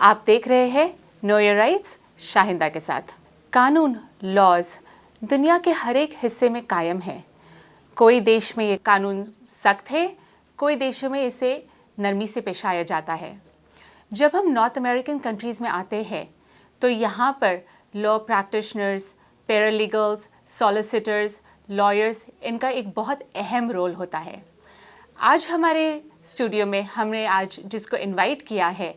आप देख रहे हैं नो योर राइट्स शाहिंदा के साथ। कानून लॉज दुनिया के हर एक हिस्से में कायम है। कोई देश में ये कानून सख्त है, कोई देशों में इसे नरमी से पेश आया जाता है। जब हम नॉर्थ अमेरिकन कंट्रीज़ में आते हैं तो यहाँ पर लॉ प्रैक्टिशनर्स, पैरालीगल्स, सॉलिसिटर्स, लॉयर्स, इनका एक बहुत अहम रोल होता है। आज हमारे स्टूडियो में हमने आज जिसको इनवाइट किया है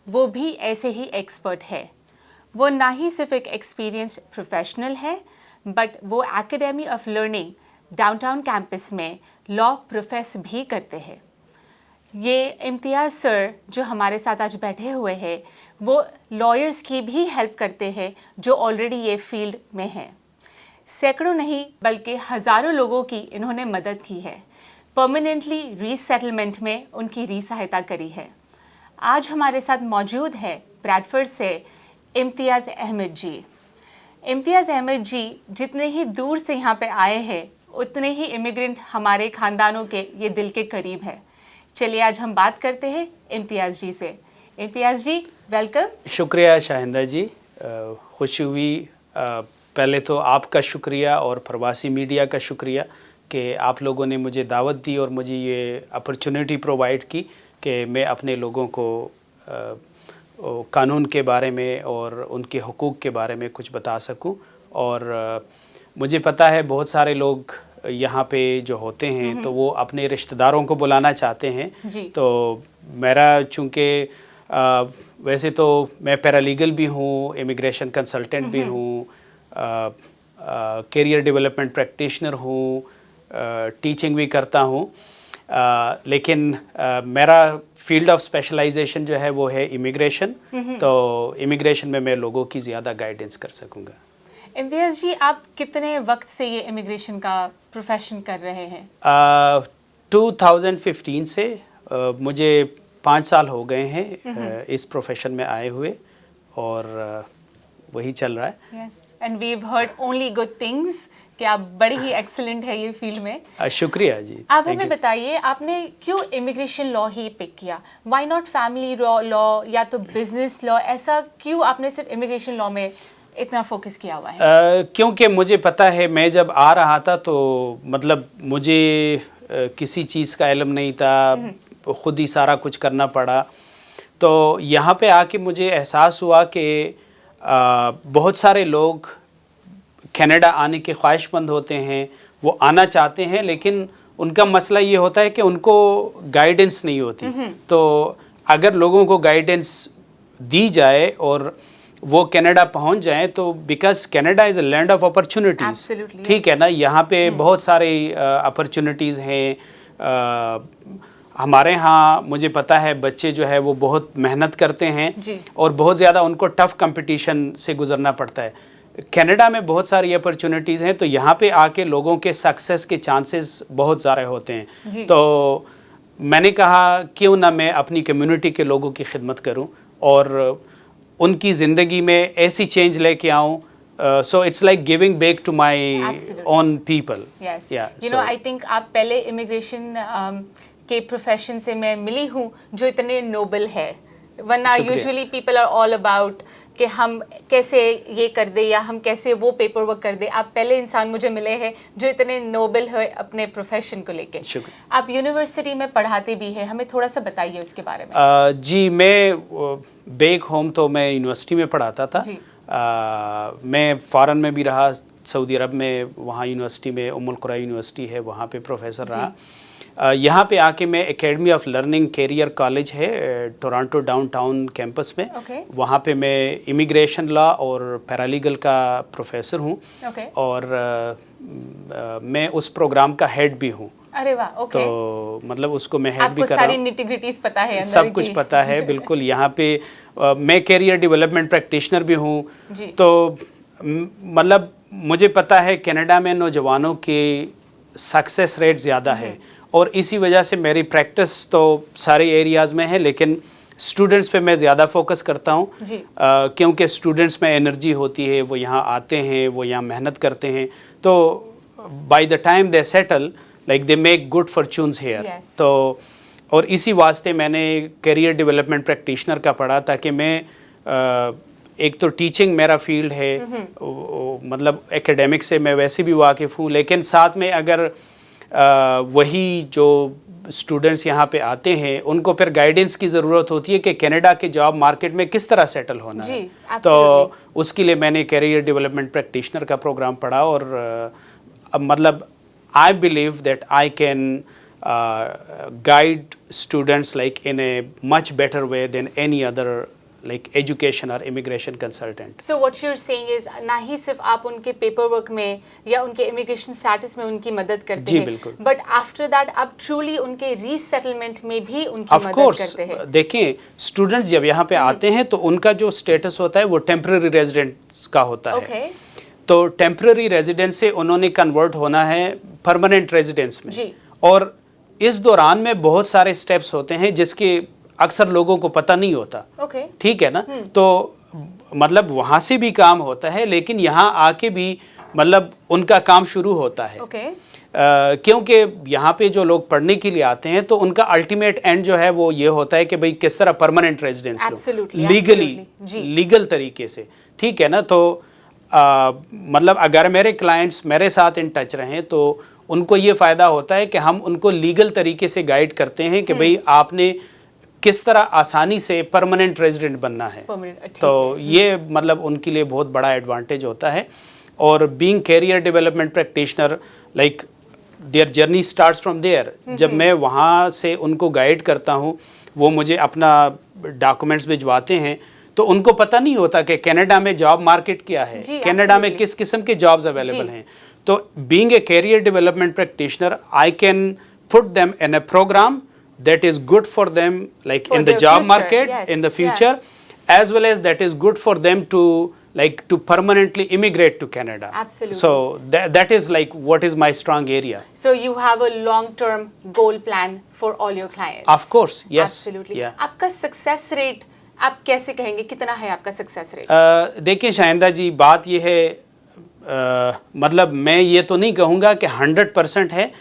वो भी ऐसे ही एक्सपर्ट है। वो ना ही सिर्फ एक एक्सपीरियंस्ड प्रोफेशनल है बट वो academy of learning downtown campus में लॉ प्रोफेस भी करते हैं। ये इम्तियाज़ सर जो हमारे साथ आज बैठे हुए हैं वो लॉयर्स की भी हेल्प करते हैं जो ऑलरेडी ये फील्ड में हैं। सैकड़ों नहीं बल्कि हज़ारों लोगों की इन्होंने मदद की है। परमानेंटली रीसेटलमेंट में उनकी सहायता करी है। आज हमारे साथ मौजूद है ब्रैडफोर्ड से इम्तियाज़ अहमद जी। इम्तियाज़ अहमद जी जितने ही दूर से यहाँ पे आए हैं उतने ही इमिग्रेंट हमारे ख़ानदानों के ये दिल के करीब है। चलिए आज हम बात करते हैं इम्तियाज़ जी से। इम्तियाज़ जी वेलकम। शुक्रिया शाहिंदा जी, खुशी हुई। पहले तो आपका शुक्रिया और प्रवासी मीडिया का शुक्रिया कि आप लोगों ने मुझे दावत दी और मुझे ये अपॉर्चुनिटी प्रोवाइड की कि मैं अपने लोगों को कानून के बारे में और उनके हुकूक के बारे में कुछ बता सकूं। और मुझे पता है बहुत सारे लोग यहाँ पे जो होते हैं तो वो अपने रिश्तेदारों को बुलाना चाहते हैं। तो मेरा चूँकि वैसे तो मैं पैरालीगल भी हूँ, इमिग्रेशन कंसल्टेंट भी हूँ, कैरियर डेवलपमेंट प्रैक्टिशनर हूँ, टीचिंग भी करता हूँ, लेकिन मेरा फील्ड ऑफ स्पेशलाइजेशन जो है वो है इमिग्रेशन। तो इमिग्रेशन में मैं लोगों की ज़्यादा गाइडेंस कर सकूँगा। इम्तियाज़ जी आप कितने वक्त से ये इमिग्रेशन का प्रोफेशन कर रहे हैं? 2015 से मुझे 5 साल हो गए हैं इस प्रोफेशन में आए हुए और वही चल रहा है। Yes and we have heard only good things कि आप बड़े ही एक्सीलेंट है ये फील्ड में। शुक्रिया जी। आप हमें बताइए आपने क्यों इमिग्रेशन लॉ ही पिक किया? व्हाई नॉट फैमिली लॉ या तो बिजनेस लॉ? ऐसा क्यों आपने सिर्फ इमिग्रेशन लॉ में इतना फोकस किया हुआ है? क्योंकि मुझे पता है मैं जब आ रहा था तो मतलब मुझे किसी चीज़ का इल्म नहीं था, खुद ही सारा कुछ करना पड़ा। तो यहाँ पे आके मुझे एहसास हुआ कि बहुत सारे लोग कनाडा आने के ख्वाहिशमंद होते हैं, वो आना चाहते हैं, लेकिन उनका मसला ये होता है कि उनको गाइडेंस नहीं होती। तो अगर लोगों को गाइडेंस दी जाए और वो कनाडा पहुंच जाएं तो because Canada is a land of opportunities, ठीक है ना। यहाँ पे बहुत सारे अपॉर्चुनिटीज़ हैं। हमारे यहाँ मुझे पता है बच्चे जो है वो बहुत मेहनत करते हैं और बहुत ज़्यादा उनको टफ़ कंपटीशन से गुजरना पड़ता है। कनाडा में बहुत सारी अपॉर्चुनिटीज़ हैं तो यहाँ पे आके लोगों के सक्सेस के चांसेस बहुत ज़्यादा होते हैं। तो मैंने कहा क्यों ना मैं अपनी कम्युनिटी के लोगों की खिदमत करूँ और उनकी ज़िंदगी में ऐसी चेंज लेके आऊँ। So it's like giving back to my own people. You know I think आप पहले इमिग्रेशन के प्रोफेशन से मैं मिली हूँ जो इतने नोबल है, वरना usually people are all about कि हम कैसे ये कर दे या हम कैसे वो पेपर वर्क कर दे। आप पहले इंसान मुझे मिले हैं जो इतने नोबल है अपने प्रोफेशन को लेके। आप यूनिवर्सिटी में पढ़ाते भी हैं, हमें थोड़ा सा बताइए उसके बारे में। जी मैं बैक होम तो मैं यूनिवर्सिटी में पढ़ाता था। मैं फ़ॉरेन में भी रहा, सऊदी अरब में, वहाँ यूनिवर्सिटी में उम्मुल कुरा यूनिवर्सिटी है, वहाँ पे प्रोफेसर रहा। यहाँ पे आके मैं academy of learning career college है टोरंटो डाउनटाउन कैंपस में, वहाँ पे मैं इमिग्रेशन लॉ और पैरालीगल का प्रोफेसर हूँ और मैं उस प्रोग्राम का हेड भी हूँ। अरे वाह, तो मतलब उसको मैं हेड भी कर रहा हूँ। आपको सारी निटी-ग्रिटीज़ पता है, सब कुछ पता है बिल्कुल। यहाँ पे मैं कैरियर डेवलपमेंट प्रैक्टिशनर भी हूँ। तो मतलब मुझे पता है कनाडा में नौजवानों की सक्सेस रेट ज़्यादा है और इसी वजह से मेरी प्रैक्टिस तो सारे एरियाज़ में है, लेकिन स्टूडेंट्स पे मैं ज़्यादा फोकस करता हूँ क्योंकि स्टूडेंट्स में एनर्जी होती है, वो यहाँ आते हैं, वो यहाँ मेहनत करते हैं, तो by the time they settle like they make good fortunes here. तो और इसी वास्ते मैंने करियर डेवलपमेंट प्रैक्टिशनर का पढ़ा, ताकि मैं एक तो टीचिंग मेरा फील्ड है, मतलब एकेडमिक से मैं वैसे भी वाकिफ़ हूँ, लेकिन साथ में अगर वही जो स्टूडेंट्स यहाँ पे आते हैं उनको फिर गाइडेंस की ज़रूरत होती है कि कनाडा के जॉब मार्केट में किस तरह सेटल होना है, तो उसके लिए मैंने करियर डेवलपमेंट प्रैक्टिशनर का प्रोग्राम पढ़ा। और मतलब I believe that I can guide students like in a much better way than any other like education or immigration consultant. So what you're saying is ना ही सिर्फ आप उनके पेपर वर्क में या उनके इमिग्रेशन स्टेटस में उनकी मदद करते हैं, बिल्कुल, बट आफ्टर दैट आप ट्रूली उनके रीसेटलमेंट में भी उनकी मदद करते हैं। देखिए, स्टूडेंट्स जब यहाँ पे आते हैं तो उनका जो स्टेटस होता है वो टेम्पररी रेजिडेंट का होता है। तो टेम्पररी रेजिडेंस से उन्होंने कन्वर्ट होना है परमानेंट रेजिडेंस में, और इस दौरान में बहुत सारे स्टेप्स होते हैं जिसके अक्सर लोगों को पता नहीं होता। ठीक है ना, तो मतलब वहाँ से भी काम होता है, लेकिन यहाँ आके भी मतलब उनका काम शुरू होता है। क्योंकि यहाँ पे जो लोग पढ़ने के लिए आते हैं तो उनका अल्टीमेट एंड जो है वो ये होता है कि भाई किस तरह परमानेंट रेजिडेंस लीगल तरीके से। ठीक है ना, तो मतलब अगर मेरे क्लाइंट्स मेरे साथ इन टच रहें तो उनको ये फ़ायदा होता है कि हम उनको लीगल तरीके से गाइड करते हैं कि भाई आपने किस तरह आसानी से परमानेंट रेजिडेंट बनना है। तो ये मतलब उनके लिए बहुत बड़ा एडवांटेज होता है। और being career development practitioner, like their journey starts from there. जब मैं वहाँ से उनको गाइड करता हूँ, वो मुझे अपना डॉक्यूमेंट्स भिजवाते हैं, तो उनको पता नहीं होता कि कनाडा में जॉब मार्केट क्या है, कनाडा में किस किस्म के जॉब्स अवेलेबल हैं। तो being a career development practitioner, I can put them in a program that is good for them, like for in the job market, in the future, as well as that is good for them to like to permanently immigrate to Canada. Absolutely. So that is like what is my strong area. So you have a long-term goal plan for all your clients. Of course, yes. Absolutely. Yeah. आपका success rate आप कैसे कहेंगे, कितना है आपका success rate? देखिए शाहिंदा जी, बात ये है, मतलब मैं ये तो नहीं कहूँगा कि 100% है,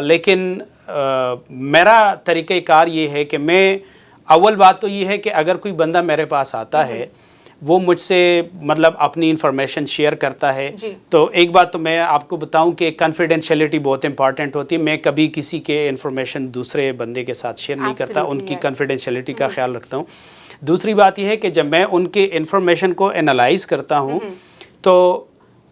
लेकिन मेरा तरीक़ेकार ये है कि मैं, अव्वल बात तो ये है कि अगर कोई बंदा मेरे पास आता है, वो मुझसे मतलब अपनी इंफॉर्मेशन शेयर करता है, तो एक बात तो मैं आपको बताऊं कि कॉन्फिडेंशियलिटी बहुत इंपॉर्टेंट होती है। मैं कभी किसी के इंफॉर्मेशन दूसरे बंदे के साथ शेयर नहीं करता, उनकी कॉन्फिडेंशियलिटी का ख्याल रखता हूँ। दूसरी बात यह है कि जब मैं उनके इंफॉर्मेशन को एनालाइज करता हूँ तो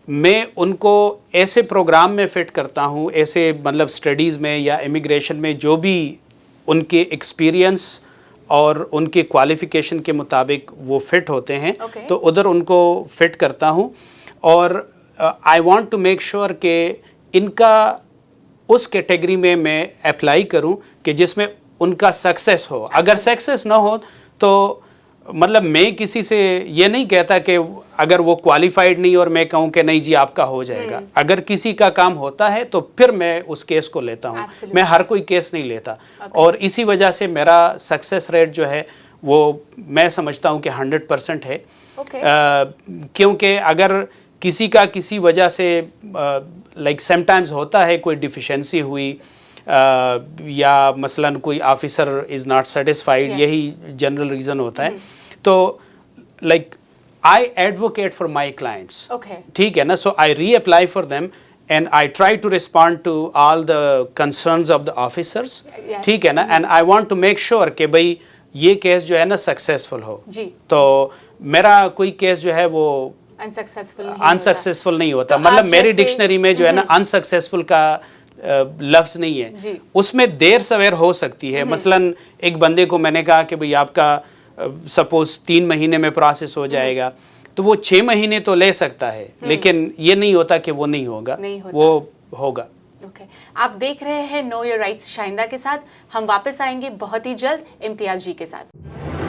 मैं उनको ऐसे प्रोग्राम में फ़िट करता हूँ, ऐसे मतलब स्टडीज़ में या इमिग्रेशन में जो भी उनके एक्सपीरियंस और उनके क्वालिफ़िकेशन के मुताबिक वो फ़िट होते हैं, तो उधर उनको फ़िट करता हूँ। और I want to make sure कि इनका उस कैटेगरी में मैं अप्लाई करूँ कि जिसमें उनका सक्सेस हो। अगर सक्सेस ना हो तो मतलब मैं किसी से ये नहीं कहता कि अगर वो क्वालिफाइड नहीं और मैं कहूँ कि नहीं जी आपका हो जाएगा। अगर किसी का काम होता है तो फिर मैं उस केस को लेता हूँ, मैं हर कोई केस नहीं लेता। और इसी वजह से मेरा सक्सेस रेट जो है वो मैं समझता हूँ कि 100% है। क्योंकि अगर किसी का किसी वजह से लाइक समटाइम्स होता है कोई डिफिशेंसी हुई या मसलन कोई ऑफिसर इज़ नॉट सेटिस्फाइड, यही जनरल रीज़न होता है, तो like I advocate for my clients. ठीक है ना, so I reapply for them and I try to respond to all the concerns of the officers. ठीक है ना, and I want to make sure कि भाई ये केस जो है ना सक्सेसफुल हो। तो मेरा कोई केस जो है वो अनसक्सेसफुल नहीं होता। मतलब मेरी डिक्शनरी में जो है ना अनसक्सेसफुल का लफ्ज़ नहीं है, उसमें देर सवेर हो सकती है। मसलन एक बंदे को मैंने कहा कि भाई आपका सपोज 3 महीने में प्रोसेस हो जाएगा, तो वो 6 महीने तो ले सकता है, लेकिन ये नहीं होता कि वो नहीं होगा, वो होगा। आप देख रहे हैं नो योर राइट्स शाहिंदा के साथ। हम वापस आएंगे बहुत ही जल्द इम्तियाज़ जी के साथ।